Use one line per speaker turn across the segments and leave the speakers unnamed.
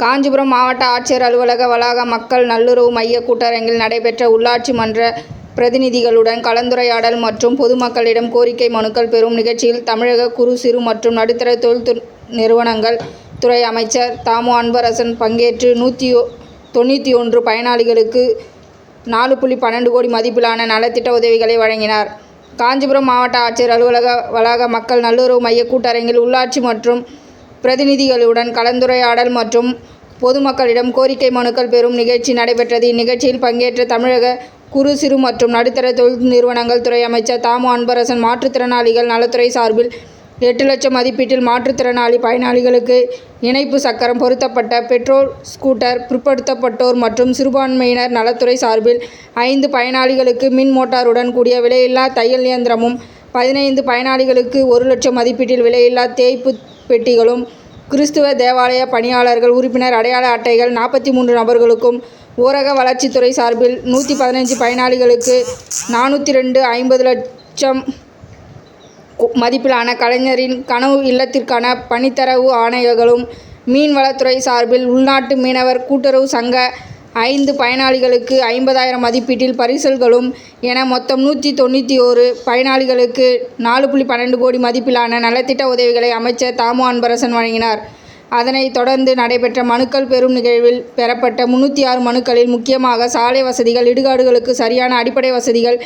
காஞ்சிபுரம் மாவட்ட ஆட்சியர் அலுவலக வளாக மக்கள் நல்லுறவு மைய கூட்டரங்கில் நடைபெற்ற உள்ளாட்சி மன்ற பிரதிநிதிகளுடன் கலந்துரையாடல் மற்றும் பொதுமக்களிடம் கோரிக்கை மனுக்கள் பெறும் நிகழ்ச்சியில் தமிழக குறு சிறு மற்றும் நடுத்தர தொழில் நிறுவனங்கள் துறை அமைச்சர் தாமு அன்பரசன் பங்கேற்று 191 பயனாளிகளுக்கு 4.12 கோடி மதிப்பிலான நலத்திட்ட உதவிகளை வழங்கினார். காஞ்சிபுரம் மாவட்ட ஆட்சியர் அலுவலக வளாக மக்கள் நல்லுறவு மைய கூட்டரங்கில் உள்ளாட்சி மற்றும் பிரதிநிதிகளுடன் கலந்துரையாடல் மற்றும் பொதுமக்களிடம் கோரிக்கை மனுக்கள் பெறும் நிகழ்ச்சி நடைபெற்றது. இந்நிகழ்ச்சியில் பங்கேற்ற தமிழக குறு சிறு மற்றும் நடுத்தர தொழில் நிறுவனங்கள் துறை அமைச்சர் தாமு அன்பரசன் மாற்றுத்திறனாளிகள் நலத்துறை சார்பில் 8 லட்சம் மதிப்பீட்டில் மாற்றுத்திறனாளி பயனாளிகளுக்கு இணைப்பு சக்கரம் பொருத்தப்பட்ட பெட்ரோல் ஸ்கூட்டர், பிற்படுத்தப்பட்டோர் மற்றும் சிறுபான்மையினர் நலத்துறை சார்பில் 5 பயனாளிகளுக்கு மின் மோட்டாருடன் கூடிய விலையில்லா தையல் இயந்திரமும், 15 பயனாளிகளுக்கு 1 லட்சம் மதிப்பீட்டில் விலையில்லா தேய்ப்பு பெட்டிகளும், கிறிஸ்துவ தேவாலய பணியாளர்கள் உறுப்பினர் அடையாள அட்டைகள் 43 நபர்களுக்கும், ஊரக வளர்ச்சித்துறை சார்பில் 115 பயனாளிகளுக்கு 402.50 லட்சம் மதிப்பிலான கலைஞரின் கனவு இல்லத்திற்கான பணித்தரவு ஆணைகளும், மீன்வளத்துறை சார்பில் உள்நாட்டு மீனவர் கூட்டுறவு சங்க 5 பயனாளிகளுக்கு 50,000 மதிப்பீட்டில் பரிசல்களும் என மொத்தம் 191 பயனாளிகளுக்கு 4.12 கோடி மதிப்பிலான நலத்திட்ட உதவிகளை அமைச்சர் தாமு அன்பரசன் வழங்கினார். அதனைத் தொடர்ந்து நடைபெற்ற மனுக்கள் பெறும் நிகழ்வில் பெறப்பட்ட 306 மனுக்களில் முக்கியமாக சாலை வசதிகள், இடுகாடுகளுக்கு சரியான அடிப்படை வசதிகள்,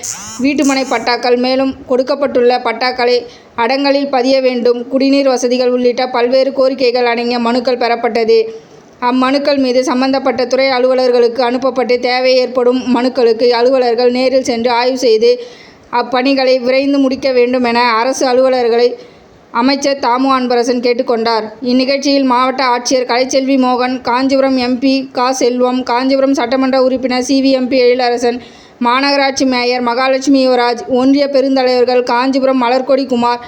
வீட்டுமனை பட்டாக்கள், மேலும் கொடுக்கப்பட்டுள்ள பட்டாக்களை அடங்கலில் பதிய வேண்டும், குடிநீர் வசதிகள் உள்ளிட்ட பல்வேறு கோரிக்கைகள் அடங்கிய மனுக்கள் பெறப்பட்டது. அம்மனுக்கள் மீது சம்பந்தப்பட்ட துறை அலுவலர்களுக்கு அனுப்பப்பட்டு தேவை ஏற்படும் மனுக்களுக்கு அலுவலர்கள் நேரில் சென்று ஆய்வு செய்து அப்பணிகளை விரைந்து முடிக்க வேண்டும் என அரசு அலுவலர்களை அமைச்சர் தாமு அன்பரசன் கேட்டுக்கொண்டார். இந்நிகழ்ச்சியில் மாவட்ட ஆட்சியர் கலைச்செல்வி மோகன், காஞ்சிபுரம் எம்பி கா. செல்வம், காஞ்சிபுரம் சட்டமன்ற உறுப்பினர் சிவி.எம்பி. எழிலரசன், மாநகராட்சி மேயர் மகாலட்சுமி யுவராஜ், ஒன்றிய பெருந்தலைவர்கள் காஞ்சிபுரம் மலர்கொடி குமார்,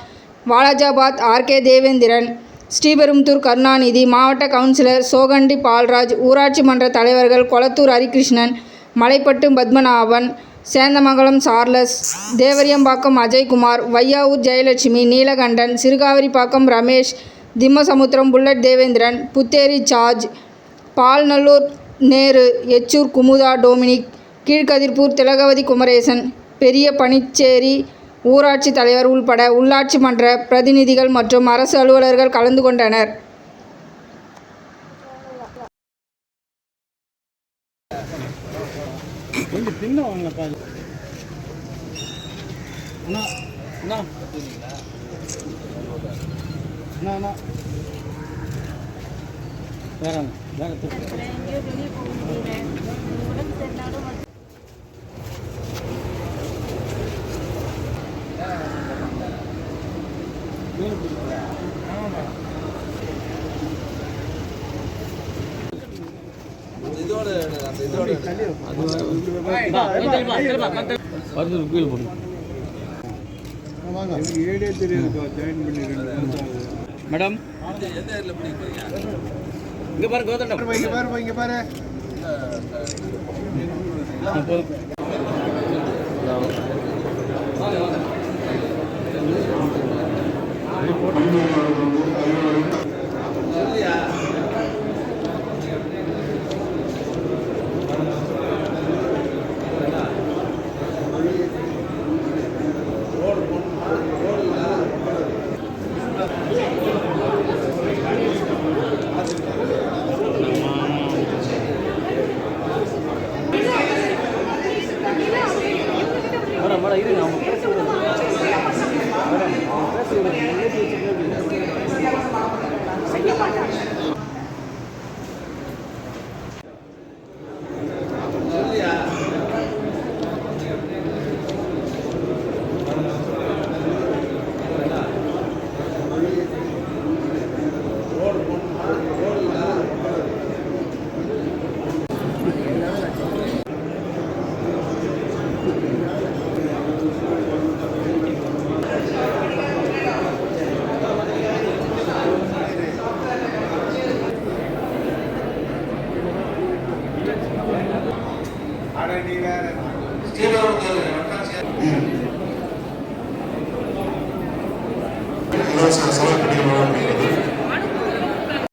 வாலாஜாபாத் ஆர்.கே. தேவேந்திரன், ஸ்ரீபெரும்புதூர் கருணாநிதி, மாவட்ட கவுன்சிலர் சோகண்டி பால்ராஜ், ஊராட்சி மன்ற தலைவர்கள் Kolathur Harikrishnan, Malaipattu Padmanabhan, Senthamangalam Charles, Devariyambakkam Ajaykumar, Vaiyavur Jayalakshmi, Neelakandan, Sirukaverippakkam Ramesh, Thimmasamudram bullet Devendran, Putheri George, Palnallur Nehru, Echur Kumudha Dominic, Keezhkathirpur Thilagavathi Kumaresan, பெரிய பனிச்சேரி ஊராட்சி தலைவர் உள்பட உள்ளாட்சி மன்ற பிரதிநிதிகள் மற்றும் அரசு அலுவலர்கள் கலந்து கொண்டனர்.
மேடம் இங்க பாரு, கோதண்டம் இங்க பாரு. போதும்.